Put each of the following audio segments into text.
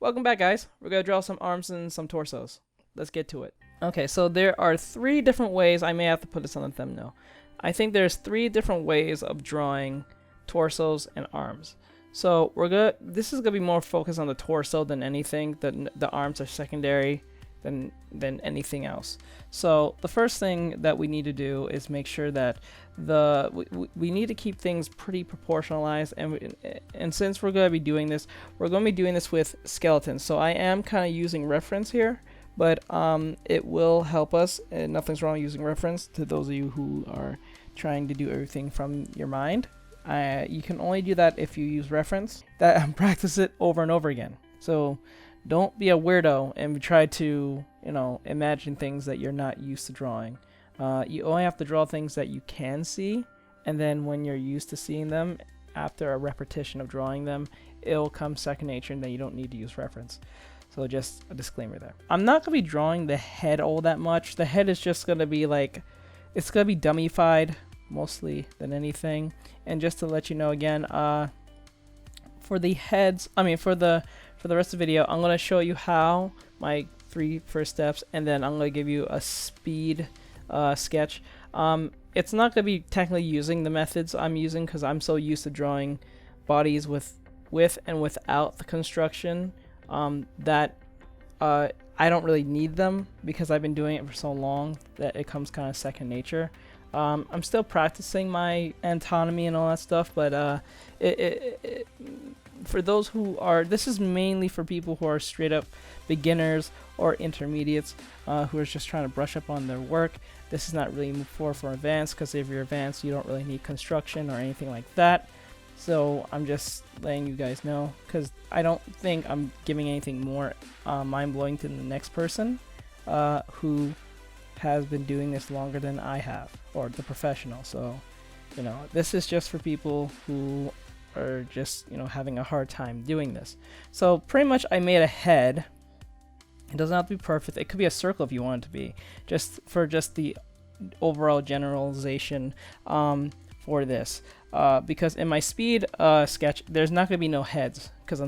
Welcome back, guys. We're gonna draw some arms and some torsos. Let's get to it. Okay, so there are 3 different ways. I may have to put this on the thumbnail. I think there's 3 different ways of drawing torsos and arms. So this is gonna be more focused on the torso than anything. The arms are secondary than anything else. So the first thing that we need to do is make sure that we need to keep things pretty proportionalized, and since we're going to be doing this, we're going to be doing this with skeletons. So I am kind of using reference here, but it will help us, and nothing's wrong using reference to those of you who are trying to do everything from your mind. You can only do that if you use reference, practice it over and over again. So don't be a weirdo and try to, imagine things that you're not used to drawing. You only have to draw things that you can see, and then when you're used to seeing them, after a repetition of drawing them, it'll come second nature, and then you don't need to use reference. So just a disclaimer there. I'm not going to be drawing the head all that much. The head is just going to be it's going to be dummified mostly than anything. And just to let you know again, for the heads, for the rest of the video, I'm going to show you how my 3 first steps, and then I'm going to give you a speed sketch. It's not going to be technically using the methods I'm using because I'm so used to drawing bodies with and without the construction that I don't really need them because I've been doing it for so long that it comes kind of second nature. I'm still practicing my anatomy and all that stuff, but for those who are, this is mainly for people who are straight up beginners or intermediates who are just trying to brush up on their work. This is not really for advanced, because if you're advanced, you don't really need construction or anything like that. So I'm just letting you guys know, because I don't think I'm giving anything more mind-blowing to the next person who has been doing this longer than I have, or the professional. So, this is just for people who are just, having a hard time doing this. So pretty much I made a head. It doesn't have to be perfect. It could be a circle if you want it to be, just for the overall generalization for this. Because in my speed sketch, there's not going to be no heads, because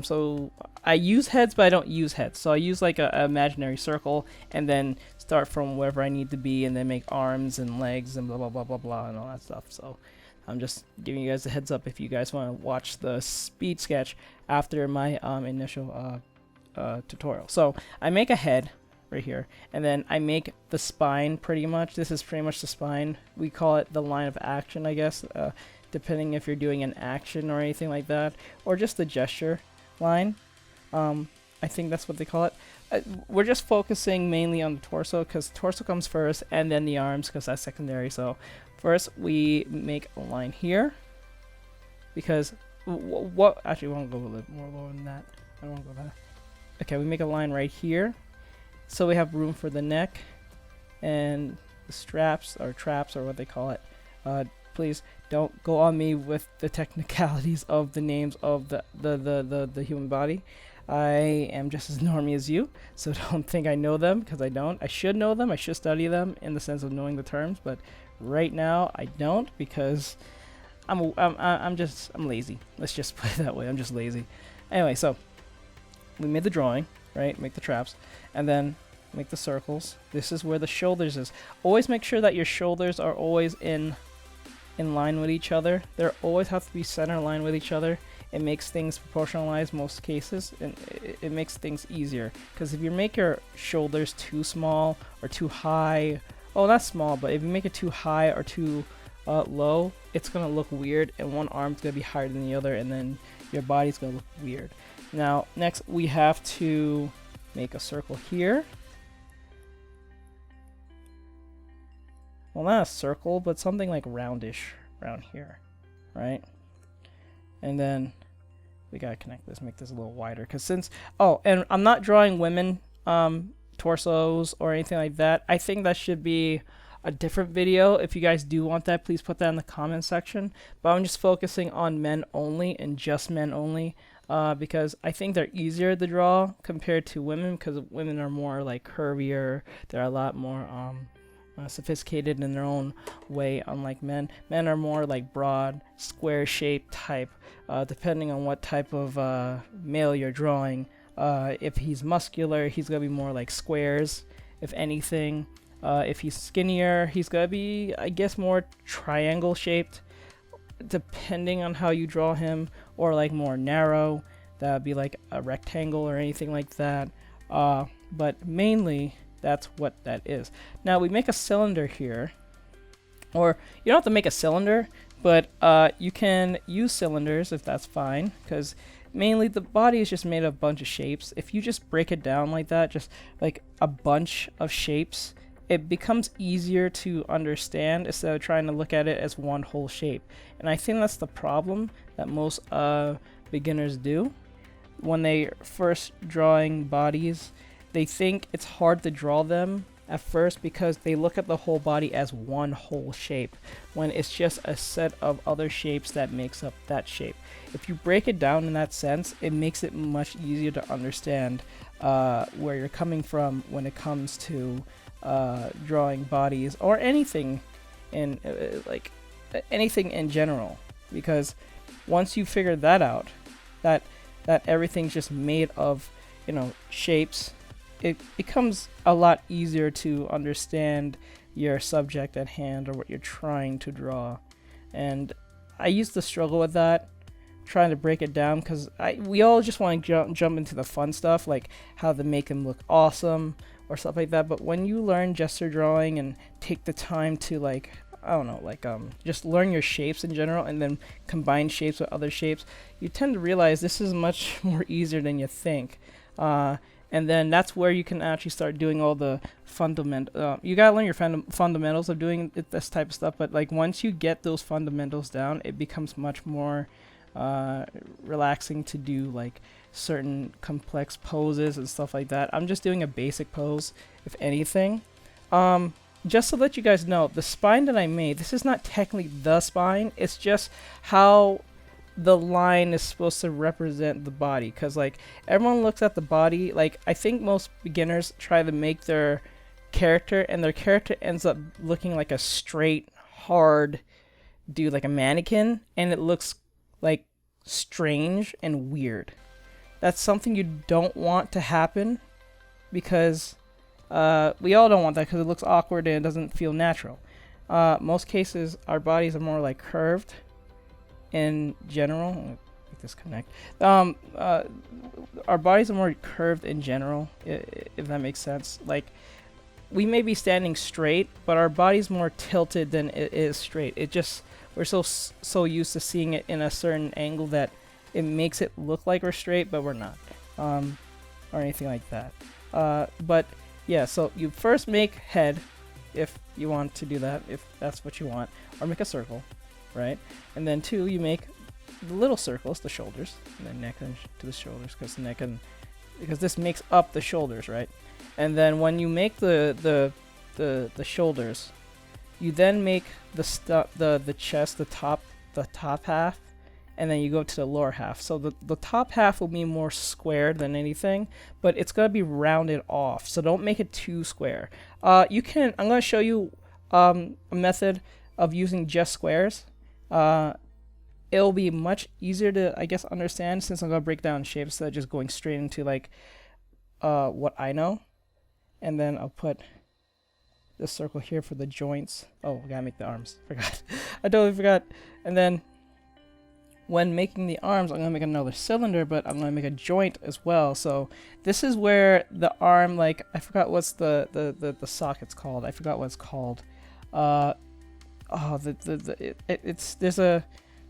I use heads, but I don't use heads. So I use like a imaginary circle, and then start from wherever I need to be, and then make arms and legs and blah blah blah blah blah and all that stuff. So I'm just giving you guys a heads up if you guys want to watch the speed sketch after my initial tutorial. So I make a head right here, and then I make the spine pretty much. This is pretty much the spine. We call it the line of action, I guess, depending if you're doing an action or anything like that, or just the gesture line. I think that's what they call it. We're just focusing mainly on the torso, because torso comes first, and then the arms, because that's secondary. So first we make a line here, because actually we won't go a little more lower than that. I don't want to go that. Okay, we make a line right here, so we have room for the neck and the straps or traps, or what they call it. Please don't go on me with the technicalities of the names of the human body. I am just as normie as you, so don't think I know them, because I don't. I should know them. I should study them in the sense of knowing the terms, but right now I don't, because I'm lazy. Let's just put it that way. I'm just lazy. Anyway, so we made the drawing, right? Make the traps, and then make the circles. This is where the shoulders is. Always make sure that your shoulders are always in line with each other. They always have to be center line with each other. It makes things proportionalized most cases, and it makes things easier. Because if you make your shoulders too small or too high, not small, but if you make it too high or too low, it's gonna look weird, and one arm's gonna be higher than the other, and then your body's gonna look weird. Now, next we have to make a circle here. Well, not a circle, but something like roundish around here, right? And then we gotta connect this, make this a little wider, because and I'm not drawing women torsos or anything like that. I think that should be a different video. If you guys do want that, please put that in the comment section. But I'm just focusing on men only, and just men only, because I think they're easier to draw compared to women, because women are more like curvier. They're a lot more sophisticated in their own way, unlike men. Men are more like broad, square shaped type, depending on what type of male you're drawing. If he's muscular, he's gonna be more like squares, if anything. If he's skinnier, he's gonna be, I guess, more triangle shaped, depending on how you draw him, or like more narrow, that would be like a rectangle or anything like that. But mainly that's what that is. Now we make a cylinder here, or you don't have to make a cylinder, but you can use cylinders if that's fine, because mainly the body is just made of a bunch of shapes. If you just break it down like that, just like a bunch of shapes, it becomes easier to understand instead of trying to look at it as one whole shape. And I think that's the problem that most beginners do when they first drawing bodies. They think it's hard to draw them at first because they look at the whole body as one whole shape, when it's just a set of other shapes that makes up that shape. If you break it down in that sense, it makes it much easier to understand where you're coming from when it comes to drawing bodies or anything in like anything in general, because once you figure that out, that everything's just made of, you know, shapes, it becomes a lot easier to understand your subject at hand or what you're trying to draw. And I used to struggle with that, trying to break it down, because we all just want to jump into the fun stuff, like how to make them look awesome or stuff like that. But when you learn gesture drawing and take the time to, like, I don't know, like just learn your shapes in general and then combine shapes with other shapes, you tend to realize this is much more easier than you think. And then that's where you can actually start doing all the you gotta learn your fundamentals of doing this type of stuff. But like once you get those fundamentals down, it becomes much more relaxing to do like certain complex poses and stuff like that. I'm just doing a basic pose, if anything. Just to let you guys know, the spine that I made, this is not technically the spine. It's just how the line is supposed to represent the body, because like everyone looks at the body, like I think most beginners try to make their character, and their character ends up looking like a straight hard dude, like a mannequin, and it looks like strange and weird. That's something you don't want to happen, because we all don't want that, because it looks awkward and it doesn't feel natural. Most cases our bodies are more like curved in general. Make this connect. Our bodies are more curved in general, if that makes sense. Like we may be standing straight, but our body's more tilted than it is straight. It just, we're so used to seeing it in a certain angle that it makes it look like we're straight, but we're not, or anything like that. But yeah, so you first make head, if you want to do that, if that's what you want, or make a circle, right? And then 2, you make the little circles, the shoulders, and then neck and to the shoulders, because this makes up the shoulders, right? And then when you make the shoulders, you then make the chest, the top half, and then you go to the lower half. So the top half will be more square than anything, but it's gonna be rounded off. So don't make it too square. I'm gonna show you a method of using just squares. It'll be much easier to, I guess, understand, since I'm gonna break down shapes instead of just going straight into like what I know. And then I'll put this circle here for the joints. Oh, I gotta make the arms. Forgot. I totally forgot. And then when making the arms, I'm gonna make another cylinder, but I'm gonna make a joint as well. So this is where the arm, like, I forgot what's the socket's called. I forgot what it's called.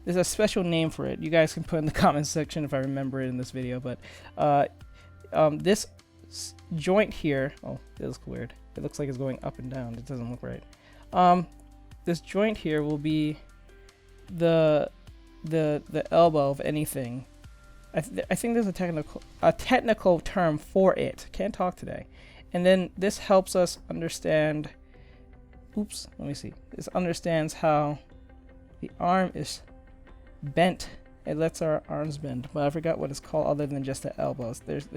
There's a special name for it. You guys can put in the comments section if I remember it in this video. But this joint here, oh, it looks weird. It looks like it's going up and down. It doesn't look right. This joint here will be the elbow of anything. I think there's a technical term for it. Can't talk today. And then this helps us understand. Oops, let me see. This understands how the arm is bent. It lets our arms bend, but I forgot what it's called other than just the elbows. There's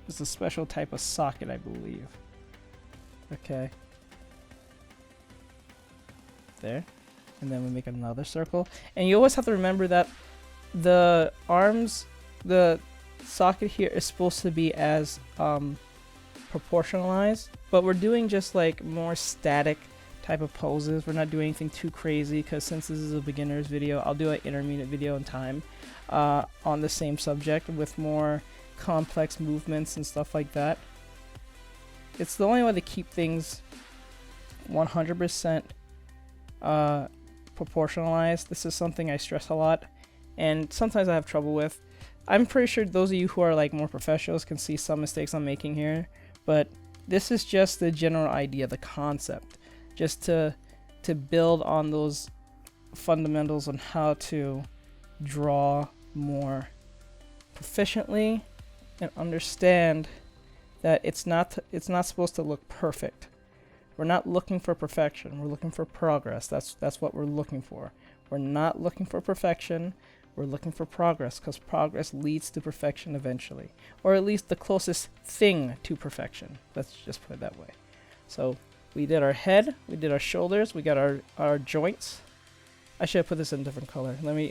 a special type of socket, I believe. Okay. There. And then we make another circle. And you always have to remember that the arms, the socket here is supposed to be as proportionalized, but we're doing just like more static type of poses. We're not doing anything too crazy because since this is a beginner's video, I'll do an intermediate video in time on the same subject with more complex movements and stuff like that. It's the only way to keep things 100% proportionalized. This is something I stress a lot and sometimes I have trouble with. I'm pretty sure those of you who are like more professionals can see some mistakes I'm making here, but this is just the general idea, the concept, just to build on those fundamentals on how to draw more proficiently and understand that it's not supposed to look perfect. We're not looking for perfection. We're looking for progress. That's what we're looking for. We're not looking for perfection. We're looking for progress, because progress leads to perfection eventually, or at least the closest thing to perfection. Let's just put it that way. So we did our head, we did our shoulders, we got our joints. I should have put this in a different color. Let me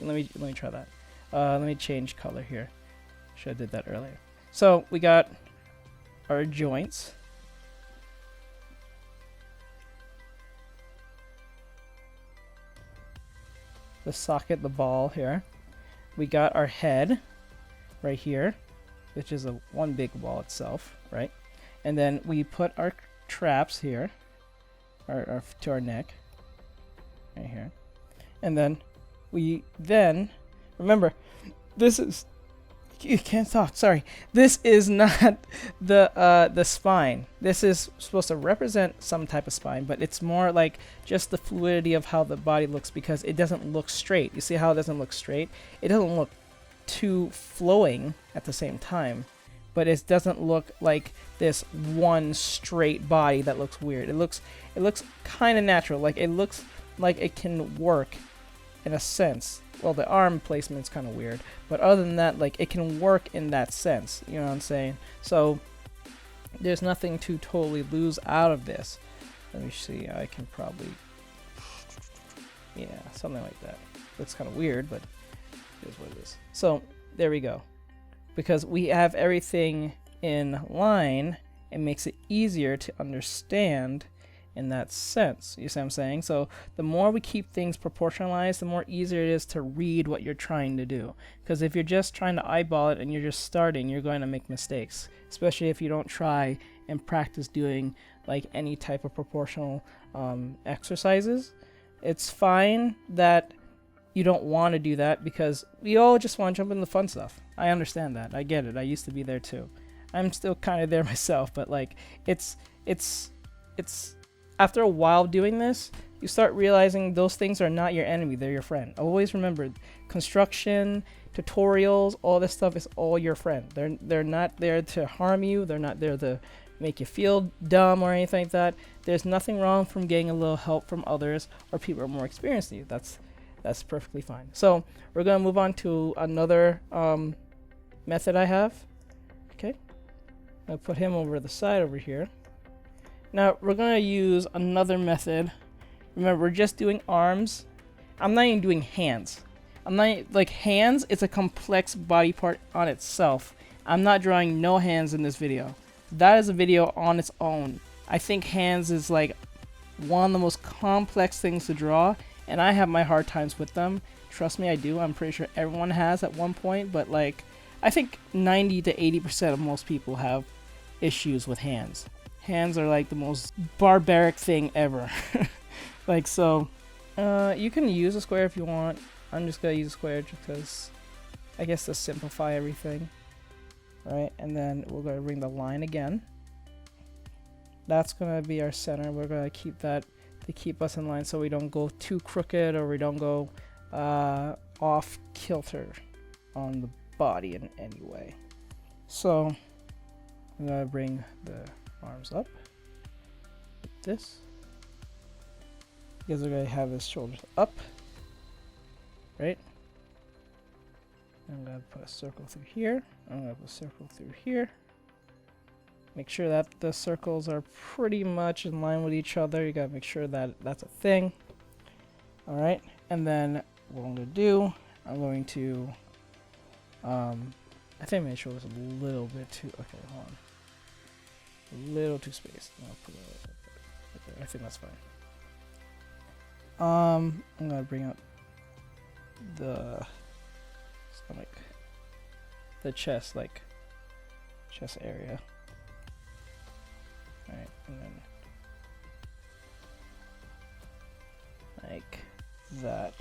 try that. Let me change color here. Should have did that earlier. So we got our joints. The socket, the ball here. We got our head right here, which is one big ball itself, right? And then we put our traps here, to our neck, right here. And then remember, this is, you can't talk, sorry. This is not the spine. This is supposed to represent some type of spine, but it's more like just the fluidity of how the body looks, because it doesn't look straight. You see how it doesn't look straight? It doesn't look too flowing at the same time, but it doesn't look like this one straight body that looks weird. It looks kind of natural. Like it looks like it can work in a sense. Well, the arm placement's kind of weird, but other than that, like it can work in that sense. You know what I'm saying? So there's nothing to totally lose out of this. Let me see. I can probably, yeah, something like that. Looks kind of weird, but here's what it is. So there we go. Because we have everything in line, it makes it easier to understand in that sense. You see what I'm saying? So the more we keep things proportionalized, the more easier it is to read what you're trying to do. Because if you're just trying to eyeball it and you're just starting, you're going to make mistakes, especially if you don't try and practice doing like any type of proportional exercises. It's fine that you don't want to do that, because we all just want to jump in the fun stuff. I understand that. I get it. I used to be there too. I'm still kind of there myself, but like it's after a while doing this, you start realizing those things are not your enemy, they're your friend. Always remember, construction, tutorials, all this stuff is all your friend. They're not there to harm you, they're not there to make you feel dumb or anything like that. There's nothing wrong from getting a little help from others or people who are more experienced than you. That's perfectly fine. So we're gonna move on to another method I have. Okay, I'll put him over the side over here. Now we're gonna use another method. Remember, we're just doing arms. I'm not even doing hands. I'm not, like, hands, it's a complex body part on itself. I'm not drawing no hands in this video. That is a video on its own. I think hands is like one of the most complex things to draw, and I have my hard times with them. Trust me, I do. I'm pretty sure everyone has at one point, but like I think 90 to 80% of most people have issues with hands. Hands are like the most barbaric thing ever. Like, so you can use a square if you want. I'm just gonna use a square just because I guess to simplify everything. Right, and then we're gonna bring the line again. That's gonna be our center. We're gonna keep that to keep us in line so we don't go too crooked or we don't go off kilter on the body in any way. So I'm gonna bring the arms up like this. You guys are gonna have his shoulders up, right? I'm gonna put a circle through here. I'm gonna put a circle through here. Make sure that the circles are pretty much in line with each other. You gotta make sure that that's a thing. All right, and then what I'm gonna do, I'm going to I think I made sure it was a little bit too. Okay, hold on. A little too spaced. I'll put it right there. I think that's fine. I'm gonna bring up the stomach, the chest, like chest area. All right, and then like that.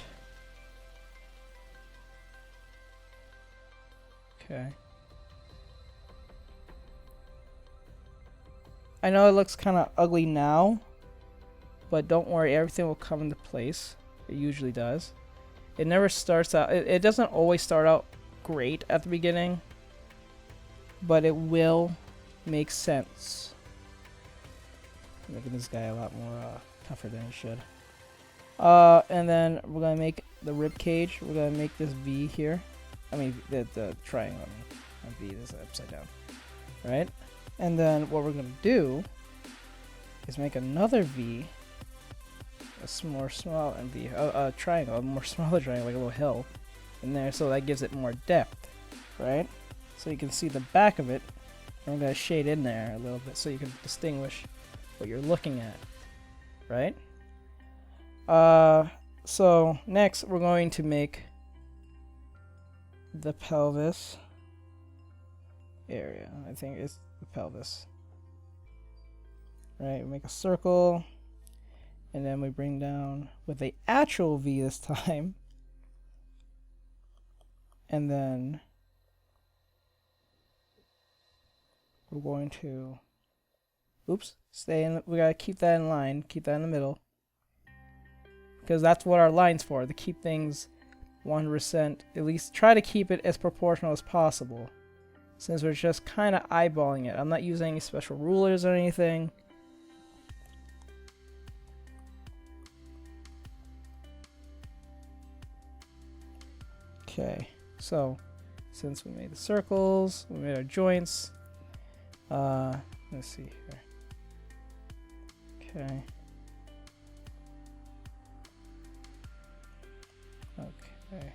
Okay. I know it looks kind of ugly now, but don't worry, everything will come into place. It usually does. It never starts out, it doesn't always start out great at the beginning, but it will make sense. Making this guy a lot more tougher than he should. And then we're gonna make the rib cage. We're gonna make this V here. I mean the triangle. I mean, V is upside down, right? And then what we're gonna do is make another V, a more small and V, a triangle, a more smaller triangle, like a little hill, in there, so that gives it more depth, right? So you can see the back of it. And we're gonna shade in there a little bit so you can distinguish what you're looking at, right? So next we're going to make the pelvis area. I think it's the pelvis, right? We make a circle, and then we bring down with the actual V this time, and then we're going to, oops, stay in, we gotta keep that in line, keep that in the middle, because that's what our line's for, to keep things 1%, at least try to keep it as proportional as possible, since we're just kind of eyeballing it. I'm not using any special rulers or anything. Okay, so since we made the circles, we made our joints, let's see here. Okay. Okay.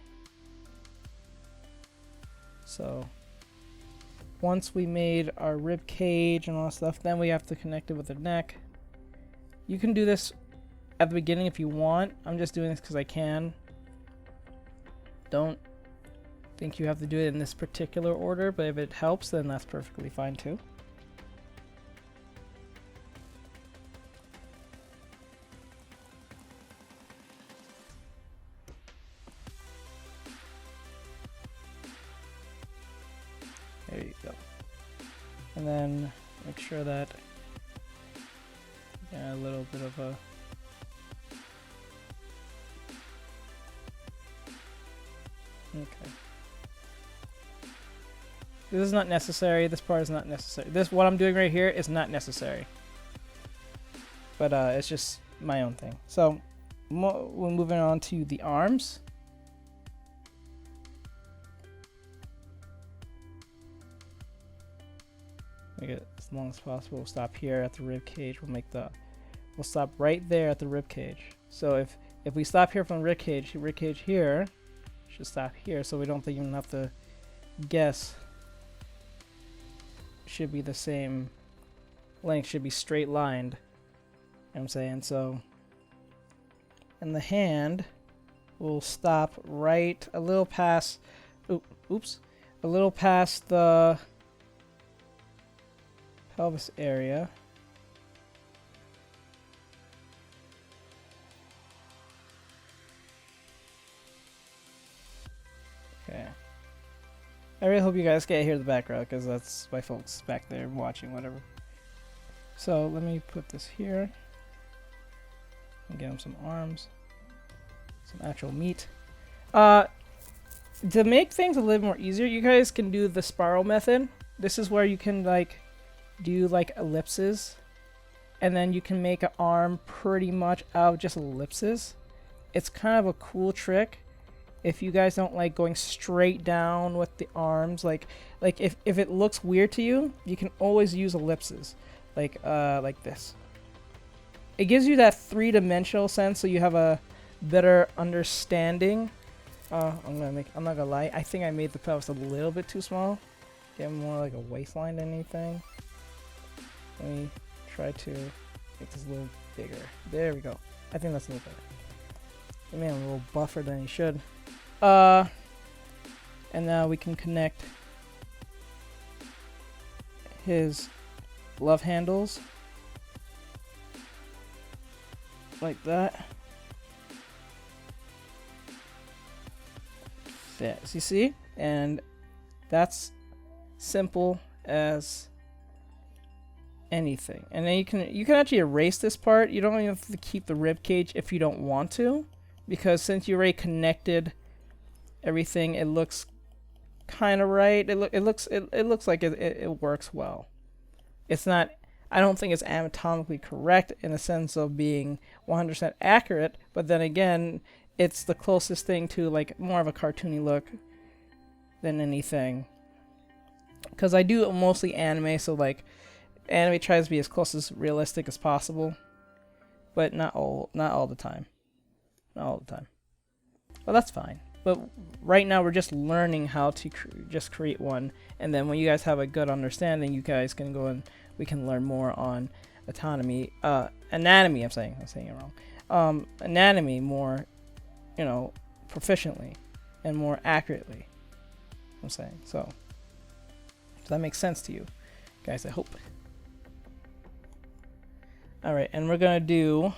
So once we made our rib cage and all that stuff, then we have to connect it with the neck. You can do this at the beginning if you want. I'm just doing this because I can. Don't think you have to do it in this particular order, but if it helps, then that's perfectly fine too. There you go. And then make sure that a little bit of a okay. This is not necessary. This part is not necessary. This, what I'm doing right here, is not necessary. But it's just my own thing. So we're moving on to the arms. Make it as long as possible. We'll stop here at the rib cage. We'll stop right there at the rib cage. So if we stop here from rib cage here should stop here, so we don't even have to guess. Should be the same length, should be straight lined. You know what I'm saying? So, and the hand will stop right a little past, oops, a little past the pelvis area. Okay. I really hope you guys can't hear the background because that's my folks back there watching whatever. So let me put this here and get them some arms, some actual meat. To make things a little more easier, you guys can do the spiral method. This is where you can like do like ellipses, and then you can make an arm pretty much out of just ellipses. It's kind of a cool trick. If you guys don't like going straight down with the arms, like if it looks weird to you, you can always use ellipses, like this. It gives you that three-dimensional sense, so you have a better understanding. I'm not gonna lie, I think I made the pelvis a little bit too small. get more like a waistline than anything. Let me try to make this a little bigger. There we go. I think that's a little better. Man, a little buffer than he should. And now we can connect his love handles like that. Fits, you see? And that's simple as anything. And then you can actually erase this part. You don't even have to keep the rib cage if you don't want to, because since you already connected everything, it looks kind of right. It looks like it works well. It's not, I don't think it's anatomically correct in the sense of being 100% accurate, but then again, it's the closest thing to like more of a cartoony look than anything. Because I do mostly anime, so like anime tries to be as close as realistic as possible, but not all the time. Not all the time. Well, that's fine. But right now we're just learning how to just create one, and then when you guys have a good understanding, you guys can go and we can learn more on anatomy. I'm saying it wrong. Anatomy more, you know, proficiently and more accurately. I'm saying so. Does that make sense to you, guys? I hope. All right, and we're gonna do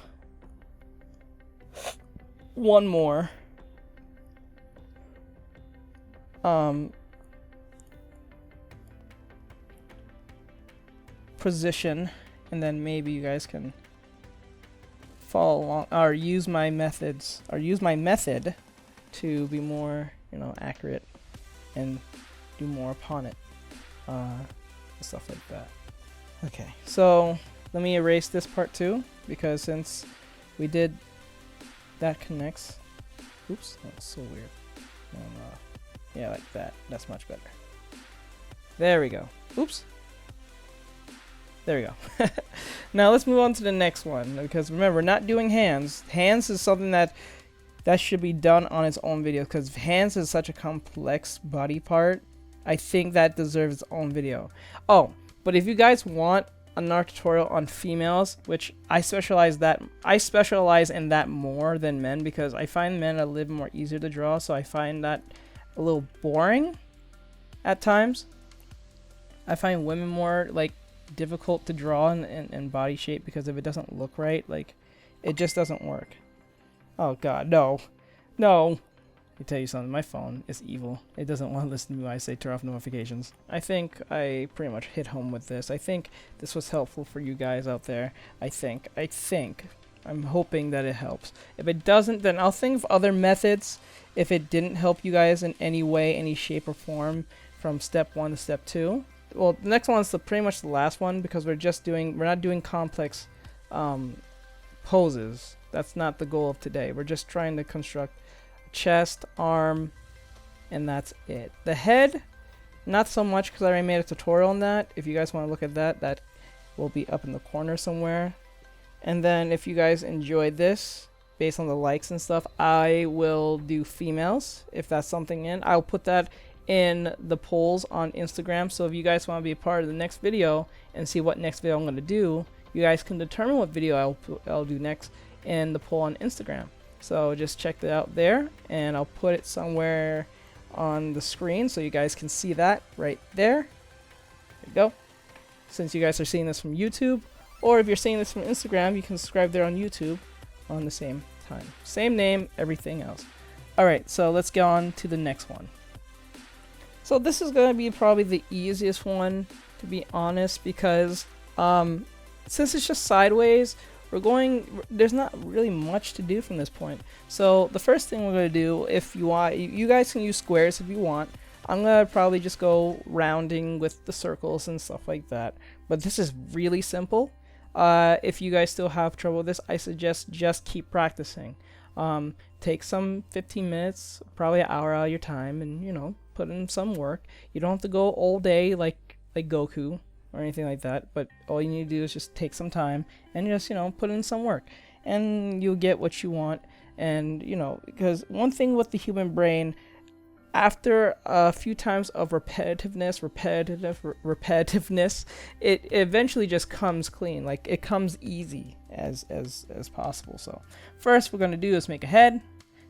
one more. Position, and then maybe you guys can follow along or use my methods or use my method to be more, you know, accurate and do more upon it, stuff like that. Okay, so let me erase this part too, because since we did that connects. Oops, that's so weird. Yeah, like that. That's much better. There we go. Oops. There we go. Now let's move on to the next one, because remember, we're not doing hands. Hands is something that should be done on its own video, because hands is such a complex body part. I think that deserves its own video. Oh, but if you guys want another tutorial on females, which I specialize in that more than men, because I find men a little more easier to draw, so I find that a little boring at times. I find women more like difficult to draw in body shape, because if it doesn't look right, like it just doesn't work. Oh god, no. Let me tell you something, my phone is evil. It doesn't want to listen to me when I say turn off notifications. I think I pretty much hit home with this. I think this was helpful for you guys out there. I think. I'm hoping that it helps. If it doesn't, then I'll think of other methods if it didn't help you guys in any way, any shape or form from step 1 to step 2. Well, the next one's pretty much the last one, because we're not doing complex poses. That's not the goal of today. We're just trying to construct chest, arm, and that's it. The head, not so much, because I already made a tutorial on that. If you guys want to look at that, that will be up in the corner somewhere. And then if you guys enjoyed this, based on the likes and stuff, I will do females, if that's something I'll put that in the polls on Instagram. So if you guys want to be a part of the next video and see what next video I'm going to do, you guys can determine what video I'll do next in the poll on Instagram. So just check it out there, and I'll put it somewhere on the screen so you guys can see that right there. There you go. Since you guys are seeing this from YouTube, or if you're seeing this from Instagram, you can subscribe there on YouTube on the same time. Same name, everything else. Alright, so let's get on to the next one. So this is going to be probably the easiest one, to be honest, because since it's just sideways, there's not really much to do from this point. So the first thing we're going to do, if you want, you guys can use squares if you want. I'm going to probably just go rounding with the circles and stuff like that. But this is really simple. If you guys still have trouble with this, I suggest just keep practicing. Take some 15 minutes, probably an hour out of your time, and, you know, put in some work. You don't have to go all day like Goku or anything like that, but all you need to do is just take some time and just, you know, put in some work, and you'll get what you want. And, you know, because one thing with the human brain, after a few times of repetitiveness, it eventually just comes clean. Like, it comes easy as possible. So first we're going to do is make a head,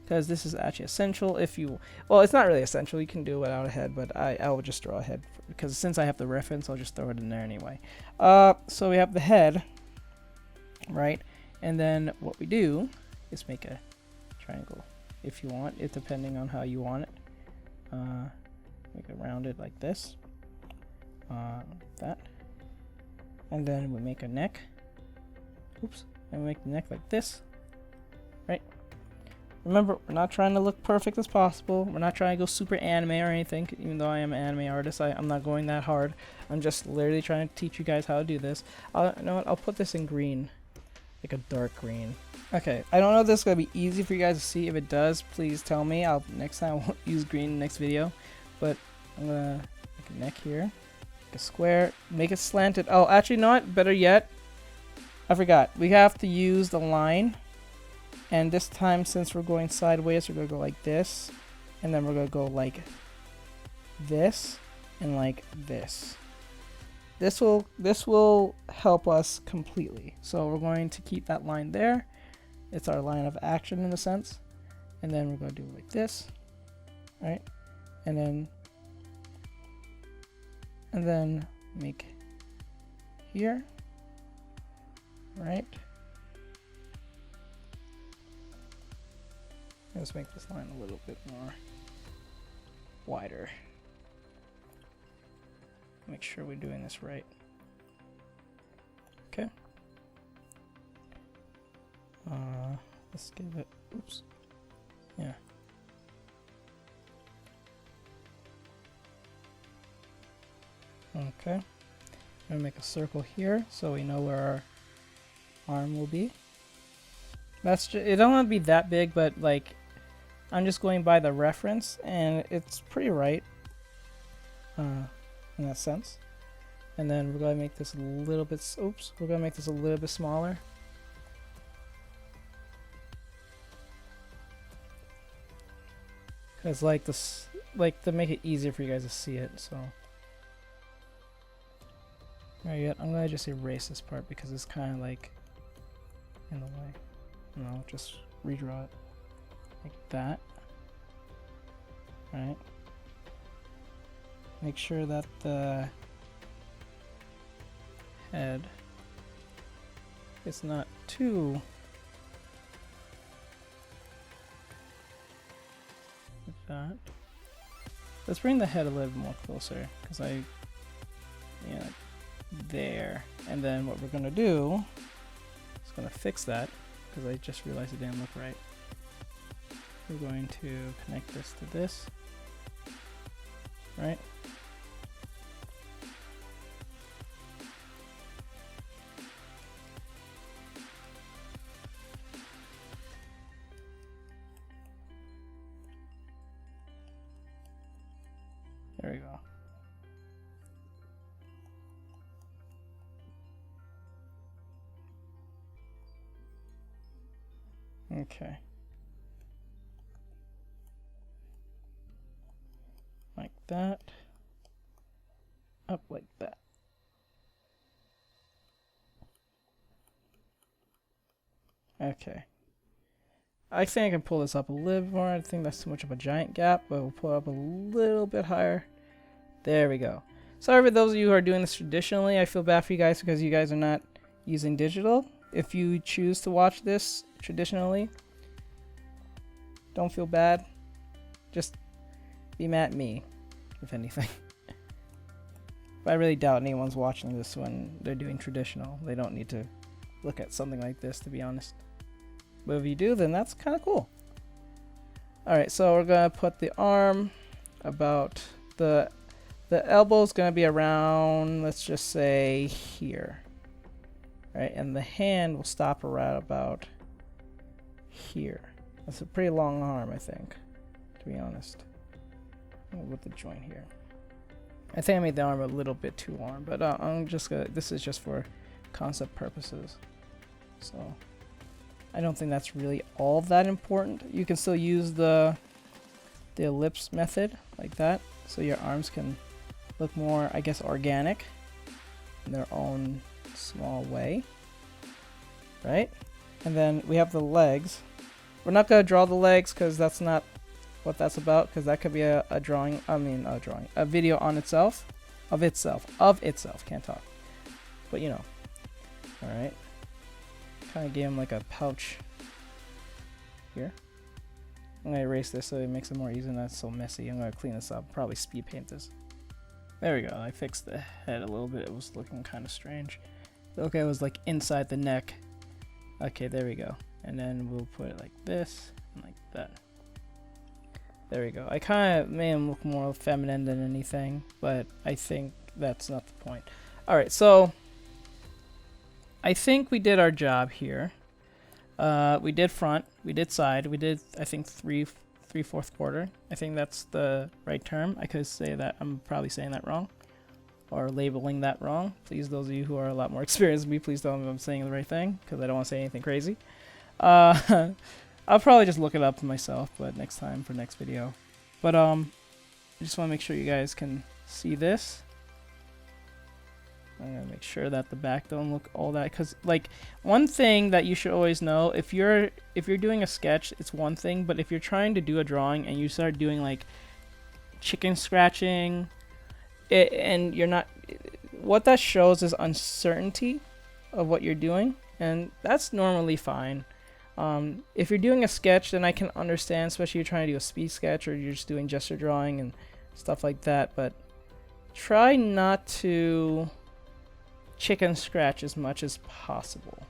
because this is actually essential. If you, well, it's not really essential, you can do it without a head, but I will just draw a head because since I have the reference, I'll just throw it in there anyway. So we have the head, right? And then what we do is make a triangle if you want it, depending on how you want it. Make it rounded like this, that, and then we make a neck. Oops, and we make the neck like this, right? Remember, we're not trying to look perfect as possible. We're not trying to go super anime or anything, even though I am an anime artist. I'm not going that hard. I'm just literally trying to teach you guys how to do this. You know what? I'll put this in green, like a dark green. Okay, I don't know if this is going to be easy for you guys to see. If it does, please tell me. Next time I won't use green in the next video. But I'm going to make a neck here. Make a square. Make it slanted. Oh, actually not. Better yet. I forgot. We have to use the line. And this time, since we're going sideways, we're going to go like this. And then we're going to go like this. And like this. This will help us completely. So we're going to keep that line there. It's our line of action in a sense. And then we're going to do it like this, right? And then make here, right? Let's make this line a little bit more wider. Make sure we're doing this right. Okay. Let's give it, oops, yeah. Okay, I'm gonna make a circle here so we know where our arm will be. That's just, it don't want to be that big, but like, I'm just going by the reference and it's pretty right in that sense. And then we're gonna make this a little bit, oops, we're gonna make this a little bit smaller. Cause like this, like to make it easier for you guys to see it. So, alright, I'm gonna just erase this part because it's kind of like in the way. No, just redraw it like that. Right. Make sure that the head is not too. That. Let's bring the head a little bit more closer, because yeah, there. And then what we're gonna do is gonna fix that, because I just realized it didn't look right. We're going to connect this to this, right? There we go. Okay. Like that. Up like that. Okay. I think I can pull this up a little bit more. I think that's too much of a giant gap, but we'll pull it up a little bit higher. There we go. Sorry for those of you who are doing this traditionally. I feel bad for you guys because you guys are not using digital. If you choose to watch this traditionally, don't feel bad. Just be mad at me, if anything. But I really doubt anyone's watching this when they're doing traditional. They don't need to look at something like this, to be honest. But if you do, then that's kind of cool. Alright, so we're going to put the arm about the elbow is going to be around, let's just say, here. Right, and the hand will stop around about here. That's a pretty long arm, I think, to be honest. With the joint here. I think I made the arm a little bit too long, but I'm just gonna, this is just for concept purposes. So I don't think that's really all that important. You can still use the the ellipse method like that, so your arms can look more, I guess, organic in their own small way, right? And then we have the legs. We're not gonna draw the legs because that's not what that's about, because that could be a video on itself, of itself, can't talk, but you know. All right, kind of gave him like a pouch here. I'm gonna erase this so it makes it more easy, not so messy. I'm gonna clean this up, probably speed paint this. There we go. I fixed the head a little bit. It was looking kind of strange. Okay, it was like inside the neck. Okay, there we go. And then we'll put it like this and like that. There we go. I kind of made him look more feminine than anything, but I think that's not the point. All right, so I think we did our job here. We did front, we did side, we did, I think, three-fourth quarter. I think that's the right term. I could say that. I'm probably saying that wrong or labeling that wrong. Please, those of you who are a lot more experienced than me, please tell me if I'm saying the right thing, because I don't want to say anything crazy. I'll probably just look it up myself, but next time for next video. But I just want to make sure you guys can see this. I'm gonna make sure that the back don't look all that, because like one thing that you should always know, if you're doing a sketch, it's one thing, but if you're trying to do a drawing and you start doing like chicken scratching, and you're not, what that shows is uncertainty of what you're doing, and that's normally fine. If you're doing a sketch, then I can understand, especially if you're trying to do a speed sketch or you're just doing gesture drawing and stuff like that, but try not to chicken scratch as much as possible,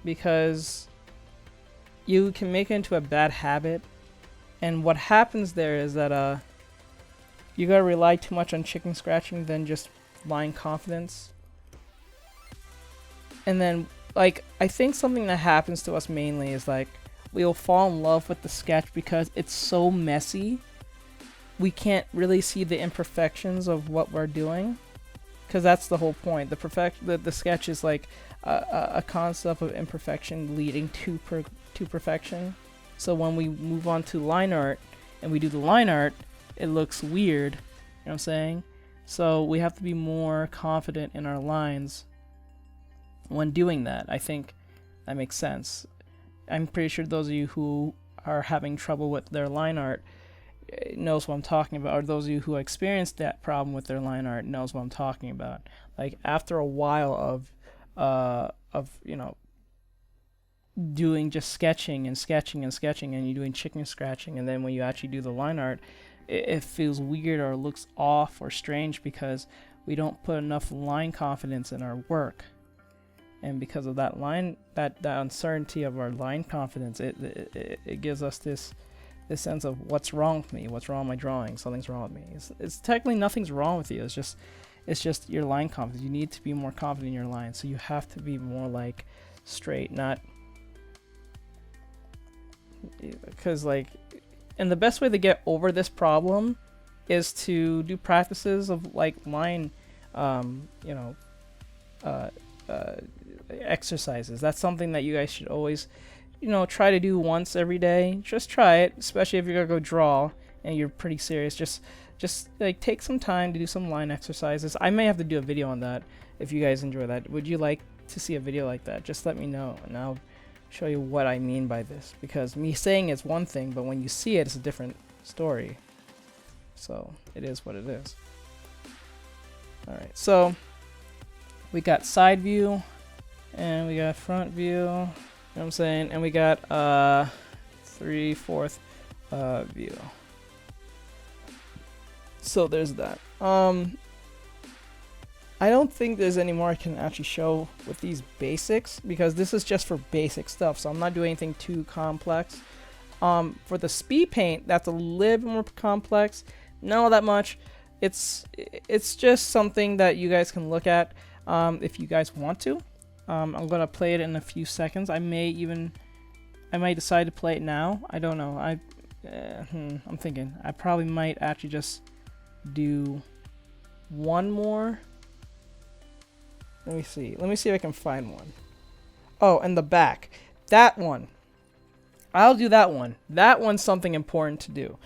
because you can make it into a bad habit, and what happens there is that you gotta rely too much on chicken scratching than just line confidence. And then like I think something that happens to us mainly is like we'll fall in love with the sketch because it's so messy, we can't really see the imperfections of what we're doing. Because that's the whole point. The sketch is like a concept of imperfection leading to perfection. So when we move on to line art and we do the line art, it looks weird. You know what I'm saying? So we have to be more confident in our lines when doing that. I think that makes sense. I'm pretty sure those of you who are having trouble with their line art knows what I'm talking about, or those of you who experienced that problem with their line art knows what I'm talking about. Like after a while of you know, doing just sketching and sketching and sketching, and you're doing chicken scratching, and then when you actually do the line art, it feels weird or looks off or strange because we don't put enough line confidence in our work. And because of that line, that uncertainty of our line confidence, it gives us this sense of what's wrong with me, what's wrong with my drawing, something's wrong with me. It's technically nothing's wrong with you. It's just your line confidence. You need to be more confident in your line, so you have to be more like straight, not because like. And the best way to get over this problem is to do practices of like line, exercises. That's something that you guys should always, try to do once every day. Just try it, especially if you're gonna go draw and you're pretty serious. Just like take some time to do some line exercises. I may have to do a video on that if you guys enjoy that. Would you like to see a video like that? Just let me know and I'll show you what I mean by this, because me saying it's one thing, but when you see it, it's a different story. So it is what it is. All right, so we got side view and we got front view, you know what I'm saying, and we got 3/4 view. So there's that. I don't think there's any more I can actually show with these basics, because this is just for basic stuff, so I'm not doing anything too complex. For the speed paint, that's a little bit more complex. Not that much. It's just something that you guys can look at if you guys want to. I'm gonna play it in a few seconds. I might decide to play it now. I don't know. I'm thinking I probably might actually just do one more. Let me see if I can find one. Oh, and the back. That one. I'll do that one. That one's something important to do.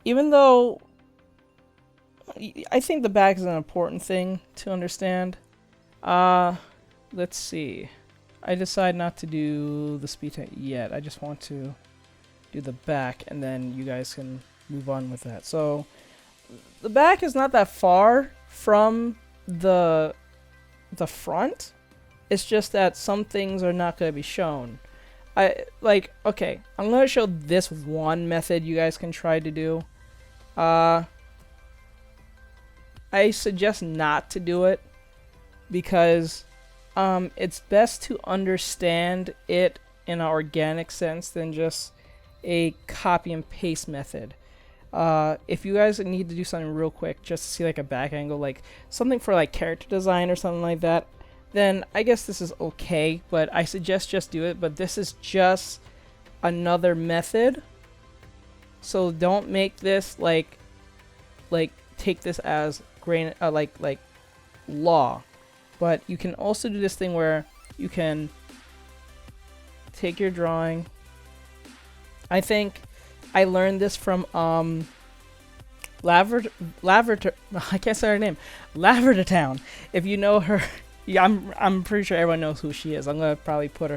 Even though I think the back is an important thing to understand. Let's see. I decide not to do the speed tag yet. I just want to do the back, and then you guys can move on with that. So the back is not that far from the front. It's just that some things are not going to be shown. Okay, I'm going to show this one method you guys can try to do. I suggest not to do it because it's best to understand it in an organic sense than just a copy and paste method. If you guys need to do something real quick just to see like a back angle, like something for like character design or something like that, then I guess this is okay, but I suggest just do it. But this is just another method, so don't make this like take this as grain like law. But you can also do this thing where you can take your drawing. I think I learned this from I can't say her name. Lavendertowne. If you know her, yeah, I'm pretty sure everyone knows who she is. I'm gonna probably put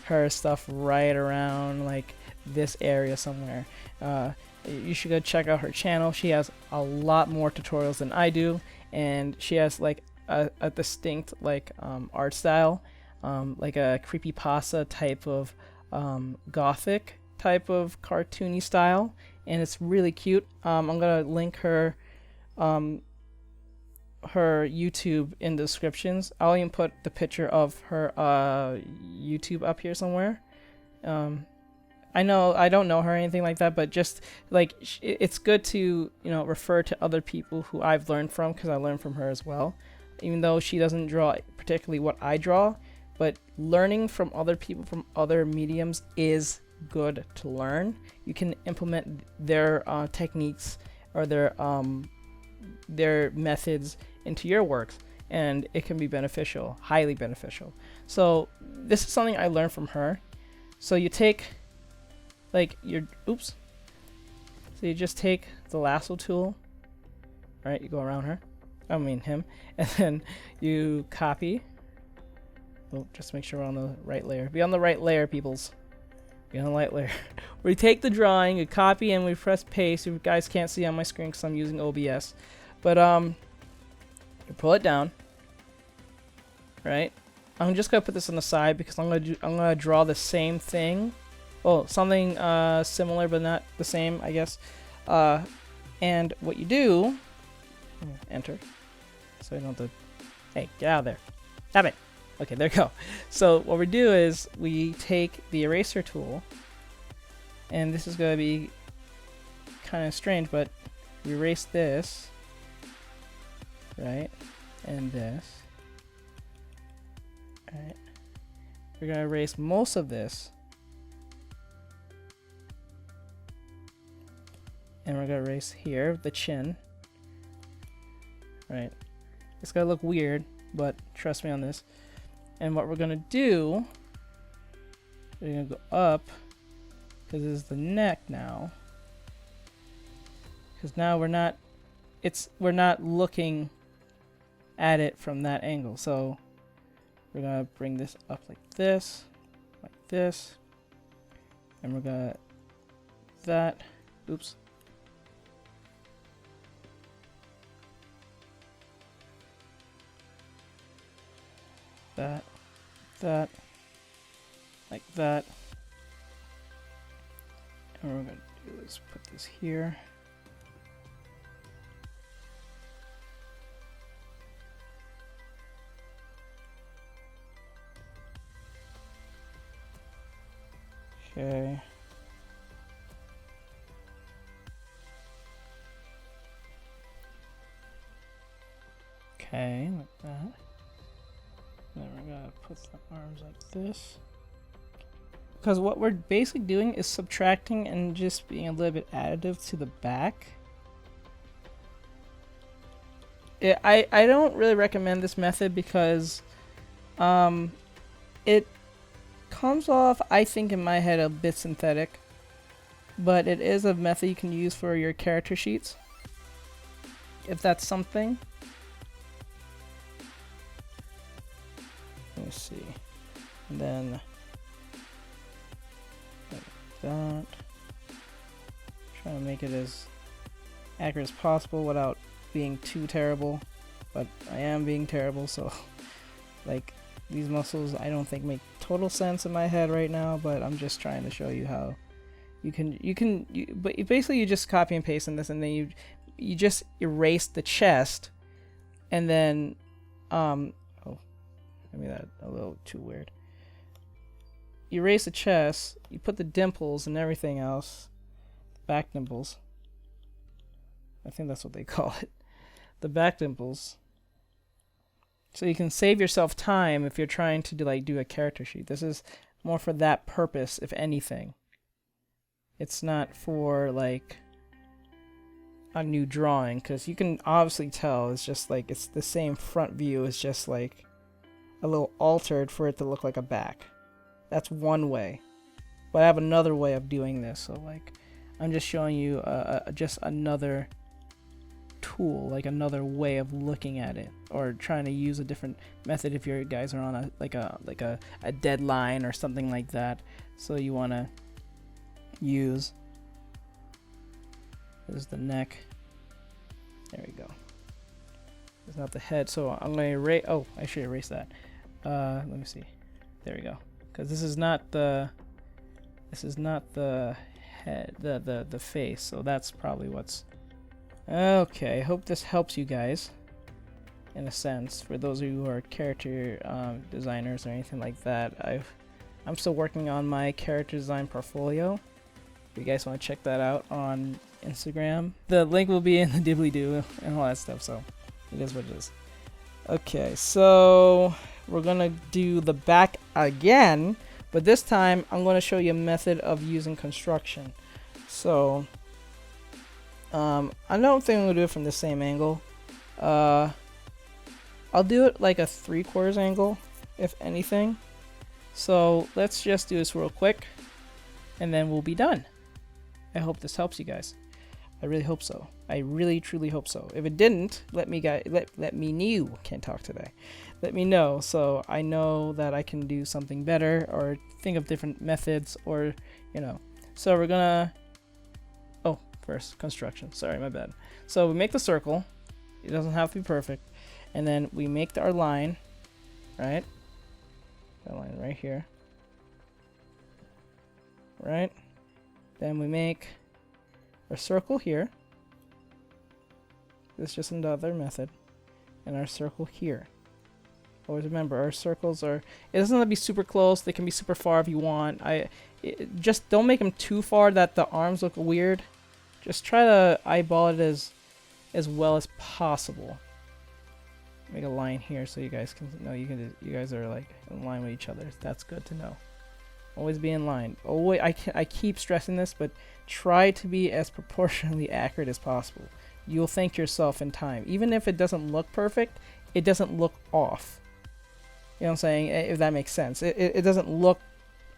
her stuff right around like this area somewhere. You should go check out her channel. She has a lot more tutorials than I do, and she has like a distinct like art style, like a creepypasta type of gothic type of cartoony style, and it's really cute. I'm gonna link her YouTube in the descriptions. I'll even put the picture of her YouTube up here somewhere. I know I don't know her or anything like that, but just like it's good to refer to other people who I've learned from, because I learned from her as well. Even though she doesn't draw particularly what I draw, but learning from other people from other mediums is good to learn. You can implement their techniques or their methods into your works, and it can be beneficial, highly beneficial. So this is something I learned from her. So you take like so you just take the lasso tool, right? You go around her, I mean him, and then you copy. Oh, just make sure we're on the right layer. Be on the right layer, peoples. Be on the right layer. We take the drawing, you copy, and we press paste. You guys can't see on my screen because I'm using OBS, but you pull it down, right? I'm just gonna put this on the side because I'm gonna draw the same thing. Well, something similar but not the same, I guess. And what you do, enter, so you don't have to, hey, get out of there. Stop it. Okay, there you go. So what we do is we take the eraser tool, and this is going to be kind of strange, but we erase this, right, and this, right. We're going to erase most of this, and we're going to erase here, the chin, right. It's going to look weird, but trust me on this. And what we're gonna do, we're gonna go up, because this is the neck now. Because now we're not looking at it from that angle. So we're gonna bring this up like this, and we're gonna that. Oops. That, like that, and what we're gonna do is put this here. Okay. Okay, like that. Then we're gonna put the arms like this. Because what we're basically doing is subtracting and just being a little bit additive to the back. I don't really recommend this method because it comes off, I think in my head, a bit synthetic, but it is a method you can use for your character sheets, if that's something. Let me see. And then like that. Trying to make it as accurate as possible without being too terrible, but I am being terrible, so like these muscles I don't think make total sense in my head right now, but I'm just trying to show you how but basically you just copy and paste in this, and then you just erase the chest, and then oh, maybe that a little too weird. You erase the chest, you put the dimples and everything else, back dimples, I think that's what they call it, the back dimples, so you can save yourself time if you're trying to do a character sheet. This is more for that purpose, if anything. It's not for like a new drawing, because you can obviously tell it's just like it's the same front view, it's just like a little altered for it to look like a back. That's one way, but I have another way of doing this, so like I'm just showing you just another tool, like another way of looking at it, or trying to use a different method if your guys are on a deadline or something like that. So you want to use, this is the neck, there we go, it's not the head, so I'm going to erase, oh I should erase that, let me see, there we go, because this is not the head, the face, so that's probably what's okay. I hope this helps you guys in a sense, for those of you who are character designers or anything like that. I'm still working on my character design portfolio. If you guys want to check that out on Instagram, the link will be in the doobly-doo and all that stuff, so it is what it is. Okay, so we're gonna do the back again, but this time I'm going to show you a method of using construction. So I don't think I'm going to do it from the same angle. I'll do it like a 3/4 angle, if anything. So let's just do this real quick, and then we'll be done. I hope this helps you guys. I really hope so. I really truly hope so. If it didn't, let me know. Can't talk today. Let me know, so I know that I can do something better, or think of different methods, or So we're gonna first construction. Sorry, my bad. So we make the circle. It doesn't have to be perfect, and then we make our line, right? That line right here, right? Then we make our circle here. This is just another method, and our circle here. Always remember, our circles it doesn't have to be super close. They can be super far if you want. Just don't make them too far that the arms look weird. Just try to eyeball it as well as possible. Make a line here so you guys can know you guys are like in line with each other. That's good to know. Always be in line. Always, I keep stressing this, but try to be as proportionally accurate as possible. You'll thank yourself in time. Even if it doesn't look perfect, it doesn't look off. You know what I'm saying? If that makes sense. It doesn't look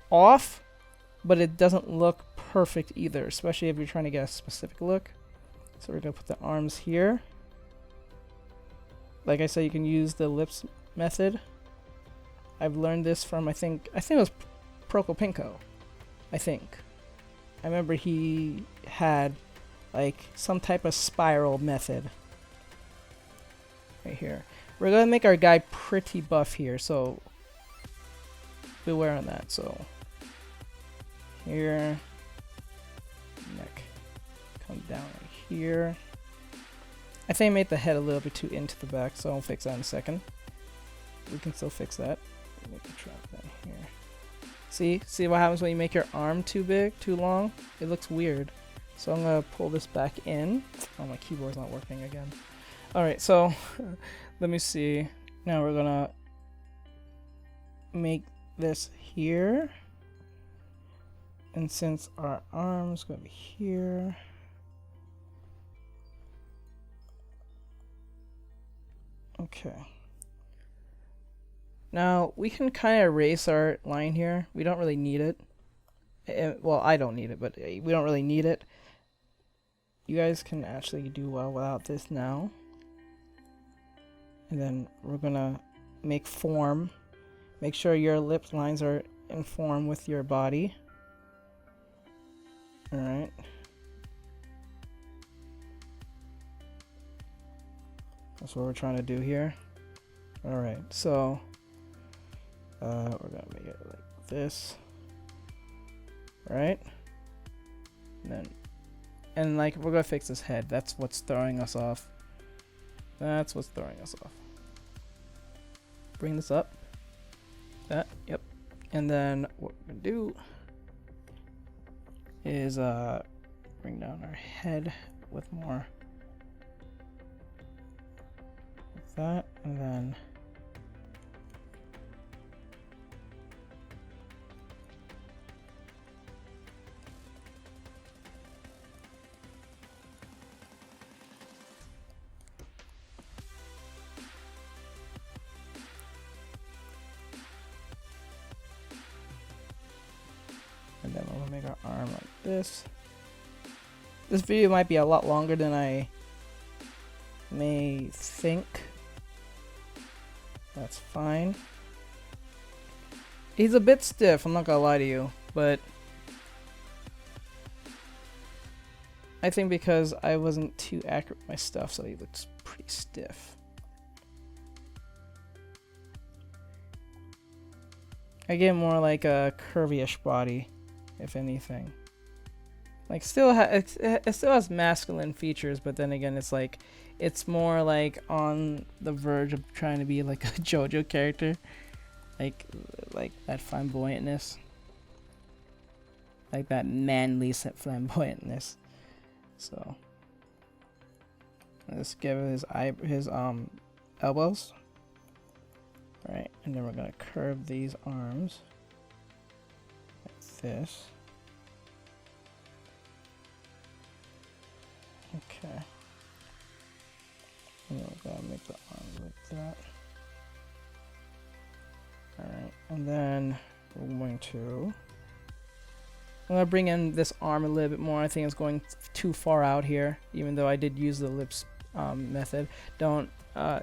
off, but it doesn't look perfect either, especially if you're trying to get a specific look. So we're going to put the arms here. Like I said, you can use the ellipse method. I've learned this from, I think it was Procopinko. I remember he had like some type of spiral method right here. We're gonna make our guy pretty buff here, so beware on that. So here, neck, come down right here. I think I made the head a little bit too into the back, so I'll fix that in a second. We can still fix that. Make a trap down here. See what happens when you make your arm too big, too long? It looks weird. So I'm gonna pull this back in. Oh, my keyboard's not working again. Alright, so let me see. Now we're gonna make this here. And since our arm's gonna be here, okay. Now we can kind of erase our line here. We don't really need it. Well, I don't need it, but we don't really need it. You guys can actually do well without this now. And then we're gonna make form. Make sure your lip lines are in form with your body. Alright. That's what we're trying to do here. Alright, so we're gonna make it like this. Right? And like we're gonna fix this head. That's what's throwing us off. That's what's throwing us off. Bring this up. That, yep. And then what we're gonna do is bring down our head with more like that, and then we'll make our arm like this. This video might be a lot longer than I may think. That's fine. He's a bit stiff, I'm not gonna lie to you, but I think because I wasn't too accurate with my stuff, so he looks pretty stiff. I get more like a curvy-ish body, if anything. Like it still has masculine features, but then again, it's like it's more like on the verge of trying to be like a JoJo character, like that flamboyantness, like that manly flamboyantness. So let's give his elbows. All right, and then we're gonna curve these arms like this. Okay. And then we're gonna make the arms like that. Alright, and then we're going to I'm gonna bring in this arm a little bit more. I think it's going too far out here, even though I did use the lips method. Don't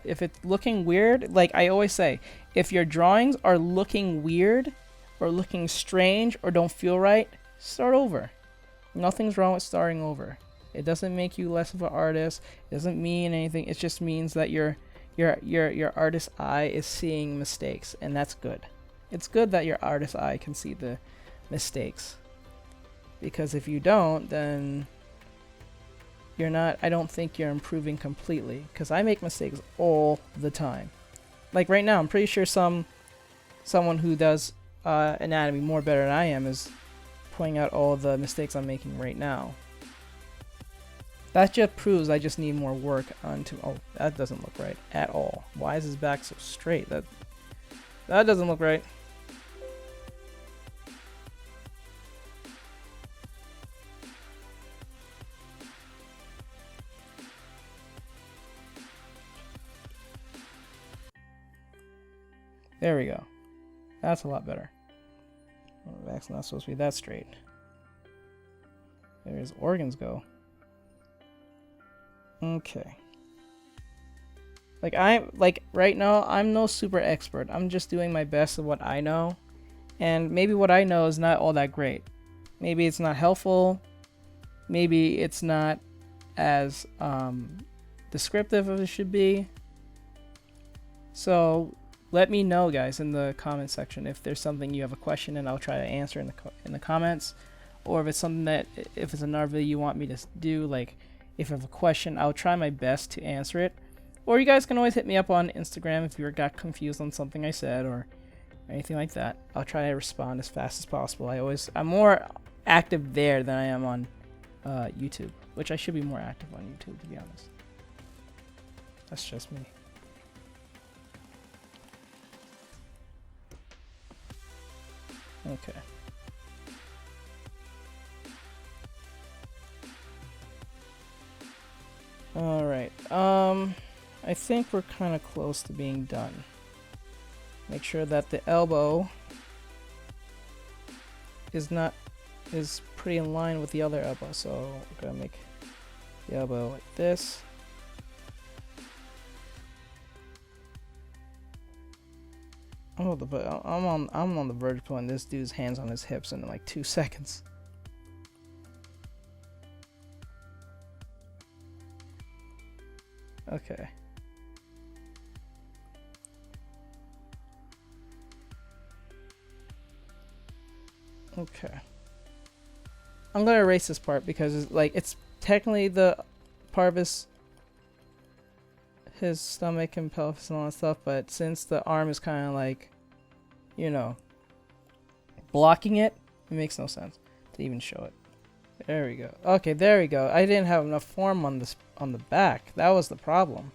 if it's looking weird, like I always say, if your drawings are looking weird or looking strange or don't feel right, start over. Nothing's wrong with starting over. It doesn't make you less of an artist. It doesn't mean anything. It just means that your artist's eye is seeing mistakes, and that's good. It's good that your artist's eye can see the mistakes, because if you don't, then you're not. I don't think you're improving completely. Because I make mistakes all the time. Like right now, I'm pretty sure someone who does anatomy more better than I am is pointing out all the mistakes I'm making right now. That just proves I just need more work onto. Oh, that doesn't look right at all. Why is his back so straight? That doesn't look right. There we go. That's a lot better. Oh, the back's not supposed to be that straight. There his organs go. Okay. Like right now, I'm no super expert. I'm just doing my best of what I know. And maybe what I know is not all that great. Maybe it's not helpful. Maybe it's not as descriptive as it should be. So let me know, guys, in the comment section if there's something you have a question, and I'll try to answer in the comments. Or if it's something that, if it's another video you want me to do, like if you have a question, I'll try my best to answer it. Or you guys can always hit me up on Instagram if you got confused on something I said or anything like that. I'll try to respond as fast as possible. I'm more active there than I am on YouTube, which I should be more active on YouTube, to be honest. That's just me. Okay. Alright, I think we're kind of close to being done. make sure that the elbow is pretty in line with the other elbow. So we're gonna make the elbow like this. I'm on the verge of putting this dude's hands on his hips in like 2 seconds. Okay. Okay. I'm gonna erase this part because it's technically the part of his stomach and pelvis and all that stuff, but since the arm is kind of like, you know, blocking it, it makes no sense to even show it. There we go. Okay, there we go. I didn't have enough form on the back. That was the problem.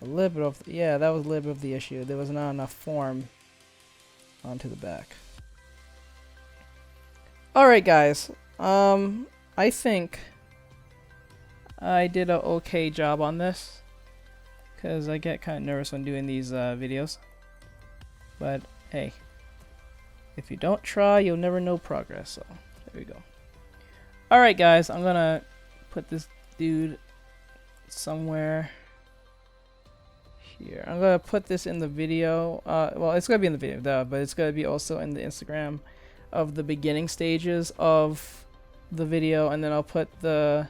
A little bit of, yeah, that was a little bit of the issue. There was not enough form onto the back. Alright guys, I think I did an okay job on this, because I get kind of nervous when doing these videos. But hey, if you don't try, you'll never know progress. So there we go. Alright guys, I'm gonna put this dude somewhere here. I'm gonna put this in the video. Well, it's gonna be in the video, duh, but it's gonna be also in the Instagram of the beginning stages of the video, and then I'll put the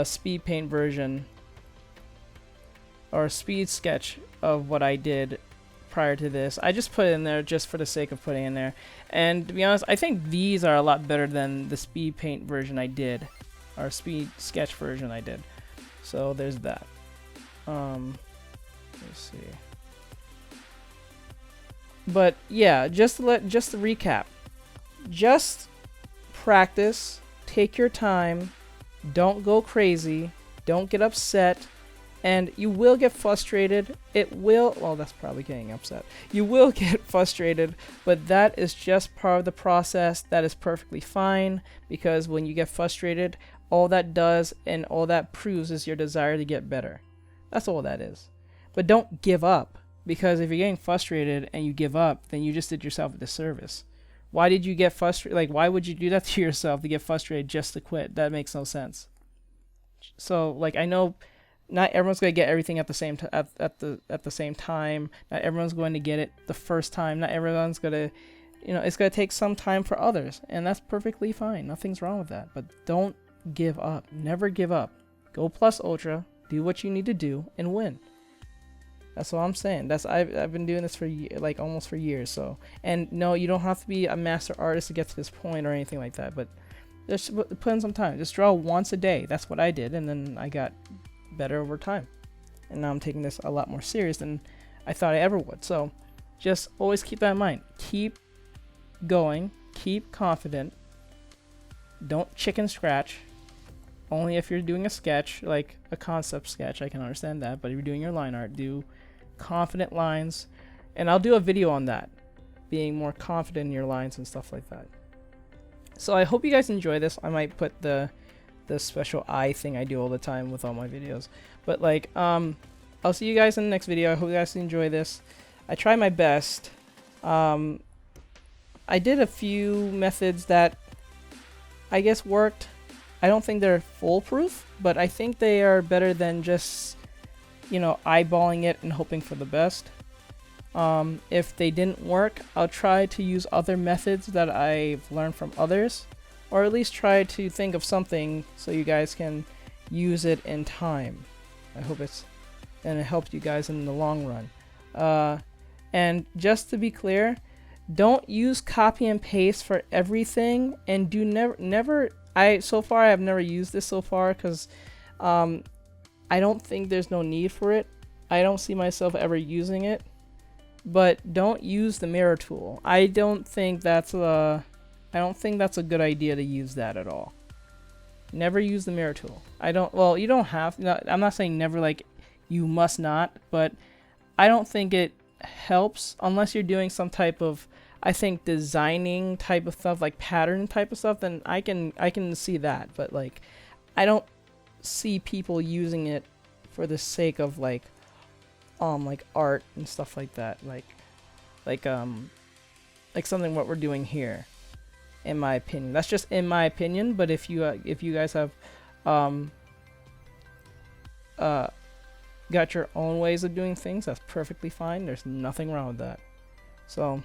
speed paint version or speed sketch of what I did prior to this. I just put it in there just for the sake of putting it in there, and to be honest, I think these are a lot better than the speed paint version I did, or speed sketch version I did. So there's that. Let's see. But yeah, just to recap, just practice, take your time, don't go crazy, don't get upset, and you will get frustrated. Well, that's probably getting upset. You will get frustrated, but that is just part of the process. That is perfectly fine, because when you get frustrated, all that does and all that proves is your desire to get better. That's all that is. But don't give up. Because if you're getting frustrated and you give up, then you just did yourself a disservice. Why did you get frustrated? Like, why would you do that to yourself, to get frustrated just to quit? That makes no sense. So, like, I know not everyone's going to get everything at the same at the same time. Not everyone's going to get it the first time. Not everyone's going to, you know, it's going to take some time for others, and that's perfectly fine. Nothing's wrong with that. But don't give up. Never give up. Go plus ultra. Do what you need to do and win. That's what I'm saying. I've been doing this for almost for years. So, and no, you don't have to be a master artist to get to this point or anything like that. But just put in some time. Just draw once a day. That's what I did, and then I got better over time. And now I'm taking this a lot more serious than I thought I ever would. So, just always keep that in mind. Keep going. Keep confident. Don't chicken scratch. Only if you're doing a sketch, like a concept sketch, I can understand that. But if you're doing your line art, do confident lines, and I'll do a video on that, being more confident in your lines and stuff like that. So I hope you guys enjoy this. I might put the special eye thing I do all the time with all my videos, but like I'll see you guys in the next video. I hope you guys enjoy this. I try my best. I did a few methods that I guess worked. I don't think they're foolproof, but I think they are better than just, you know, eyeballing it and hoping for the best. If they didn't work, I'll try to use other methods that I've learned from others, or at least try to think of something so you guys can use it in time. I hope it helps you guys in the long run. And just to be clear, don't use copy and paste for everything, and do never. So far I've never used this so far because I don't think there's no need for it. I don't see myself ever using it. But don't use the mirror tool. I don't think that's a good idea to use that at all. Never use the mirror tool. Well, you don't have, I'm not saying never, like you must not, but I don't think it helps unless you're doing some type of, I think, designing type of stuff, like pattern type of stuff, then I can see that. But like, I don't see people using it for the sake of like, like art and stuff like that, like something what we're doing here, in my opinion. That's just in my opinion, but if you guys have got your own ways of doing things, that's perfectly fine. There's nothing wrong with that. So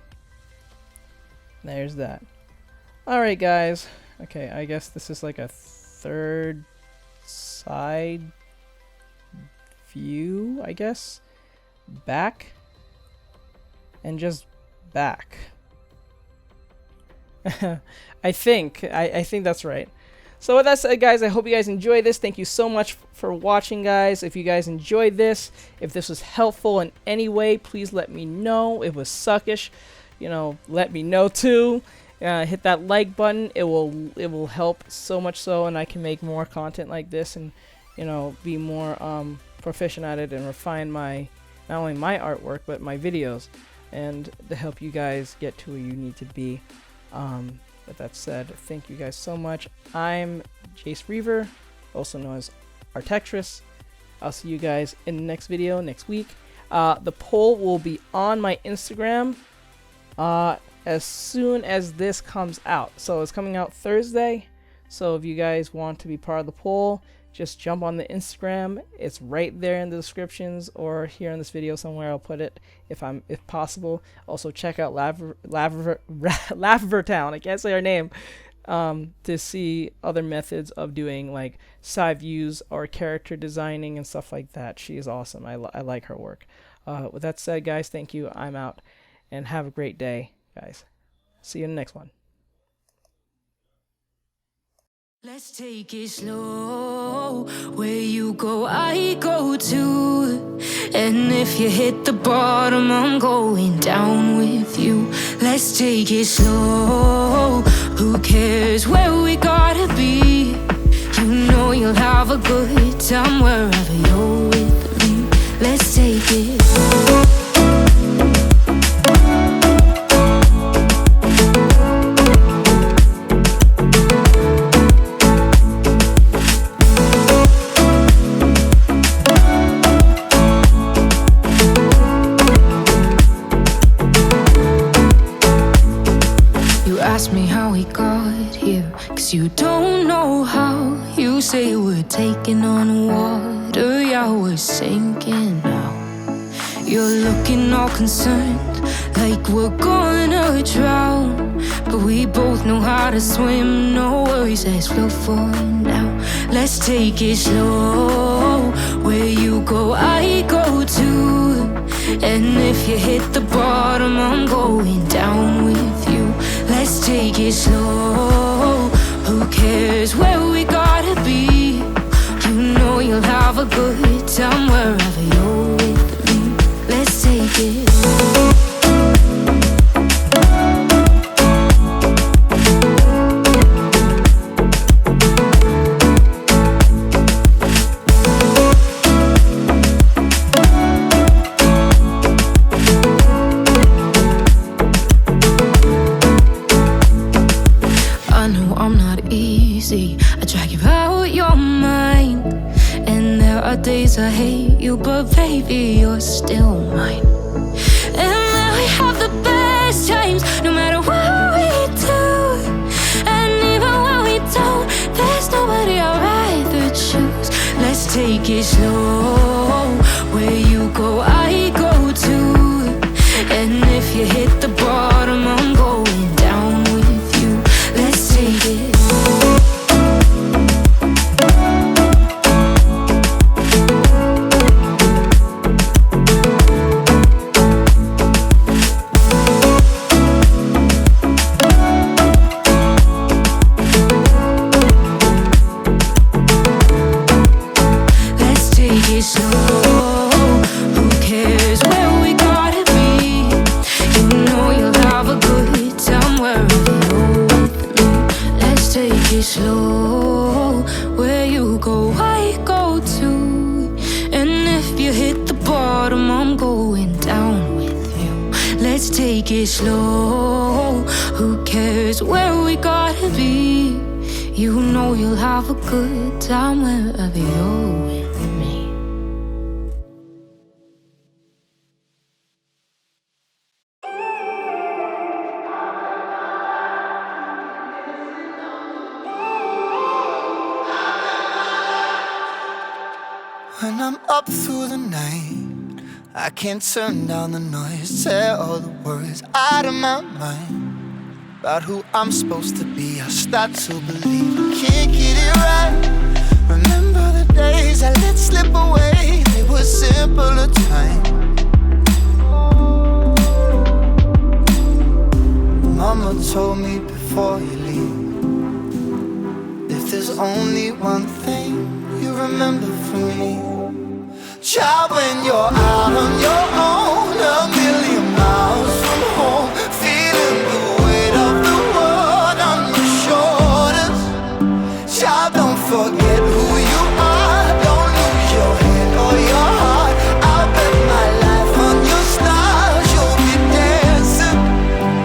there's that. All right, guys. Okay, I guess this is like a third side view, I guess. Back and just back. I think that's right. So with that said, guys, I hope you guys enjoyed this. Thank you so much for watching, guys. If you guys enjoyed this, if this was helpful in any way, please let me know. If it was suckish, you know, let me know too. Hit that like button. It will help so much so, and I can make more content like this, and you know, be more proficient at it and refine my not only my artwork but my videos, and to help you guys get to where you need to be. With that said, thank you guys so much. I'm Jace Reaver, also known as Artextric. I'll see you guys in the next video next week. The poll will be on my Instagram as soon as this comes out. So it's coming out Thursday. So if you guys want to be part of the poll, just jump on the Instagram. It's right there in the descriptions, or here in this video somewhere. I'll put it if possible. Also check out lavendertowne. I can't say her name. To see other methods of doing like side views or character designing and stuff like that. She is awesome. I like her work. With that said, guys, thank you. I'm out, and have a great day, guys. See you in the next one. Let's take it slow. Where you go, I go too. And if you hit the bottom, I'm going down with you. Let's take it slow. Who cares where we gotta be? You know you'll have a good time wherever you're with me. Let's take it slow. Ask me how we got here, 'cause you don't know how. You say we're taking on water, yeah, we're sinking now. You're looking all concerned, like we're gonna drown. But we both know how to swim, no worries, let's flow for now. Let's take it slow. Where you go, I go too. And if you hit the bottom, I'm going down with you. Let's take it slow. Who cares where we gotta be? You know you'll have a good time wherever you're with me. Let's take it slow. I drag you out your mind, and there are days I hate you, but baby, you're still mine. And then we have the best times, no matter what we do. And even when we don't, there's nobody I'd rather choose. Let's take it slow. Where you go, I go too. And if you hit the bottom, I'm going down with you. Let's take it slow. Slow, where you go, I go too. And if you hit the bottom, I'm going down with you. Let's take it slow. Who cares where we gotta be? You know you'll have a good time wherever you're with me. I'm up through the night, I can't turn down the noise, tear all the words out of my mind about who I'm supposed to be. I start to believe I can't get it right. Remember the days I let slip away, they were simpler times. Mama told me before you leave, if there's only one thing you remember from me, child, when you're out on your own, a million miles from home, feeling the weight of the world on your shoulders, child, don't forget who you are, don't lose your head or your heart. I'll bet my life on your stars, you'll be dancing,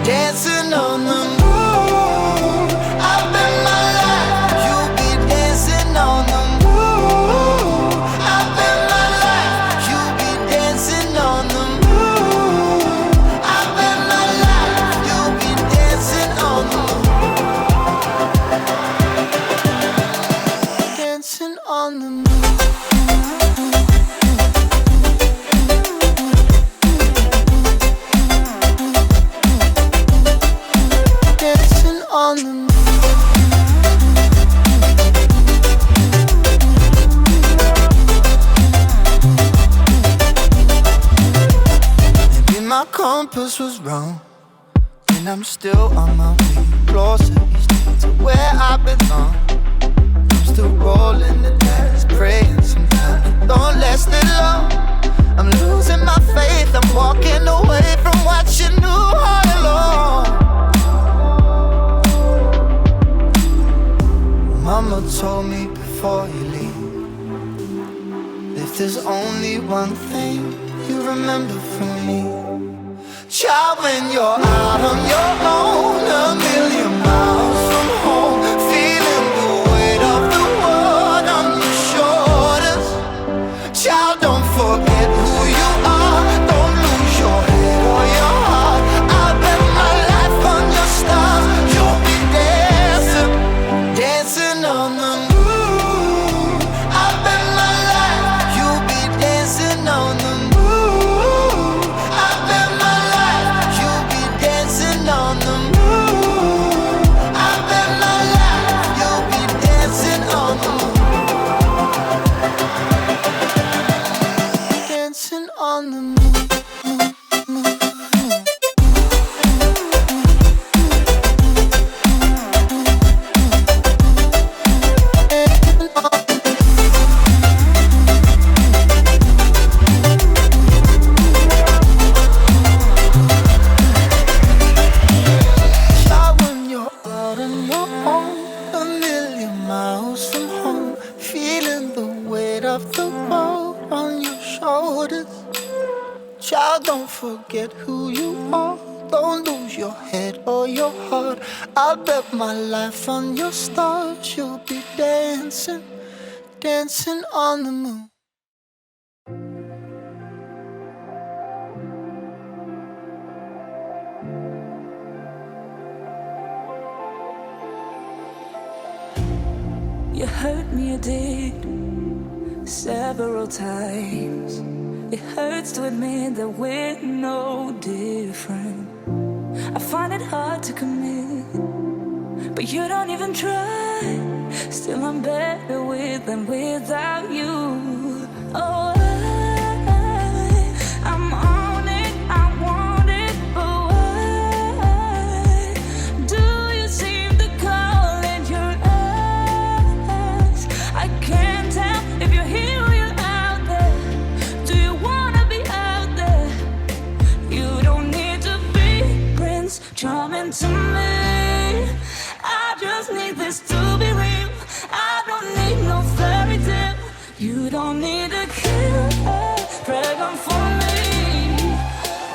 dancing on the moon. I'll bet my life you'll be dancing on the moon. I'll bet my life you'll be dancing on the moon. I'll bet my life you'll be dancing on the moon. Dancing on the moon. Dancing on the moon. Maybe my compass was wrong, and I'm still on my way closer each day to where I belong. I'm still rolling the dice, praying sometimes it don't last that long. I'm losing my faith, I'm walking away from what you knew all along. Mama told me before you leave, if there's only one thing you remember from me, child, when you're out on your own, a million miles from home, feeling the weight of the world on your shoulders, child, don't forget who you are, don't lose your head or your heart. I'll bet my life on your stars, you'll be dancing, dancing on the moon. I'll bet my life you'll be dancing on the moon. I'll bet my life you'll be dancing on the moon. I'll bet my life you'll be dancing on the moon. Dancing on the moon. Child, when you're out on your own, a million miles from home, feeling the weight of the world on your shoulders, child, don't forget who you are, don't lose your head or your heart. I'll bet my life on your stars, you'll be dancing, dancing on the moon. You hurt me, you did, several times. It hurts to admit that we're no different. I find it hard to commit, but you don't even try. Still, I'm better with than without you. Oh, I'm on it, I want it, but why do you seem to call in your eyes? I can't tell if you're here or you're out there. Do you wanna be out there? You don't need to be Prince Charming to me. I just need this to be real. I don't need no fairy tale. You don't need a kill, pregnant for me.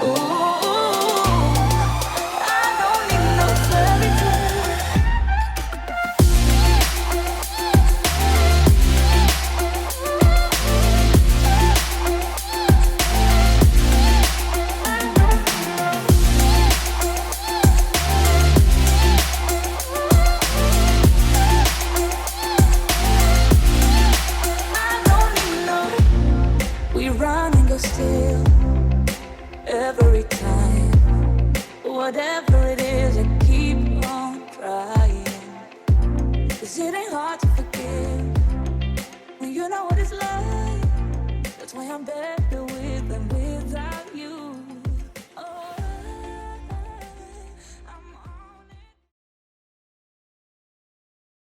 Ooh, I don't need no fairy tale. every time. Whatever it is, I keep on trying. 'Cause it ain't hard to forgive when you know what it's like. That's why I'm better with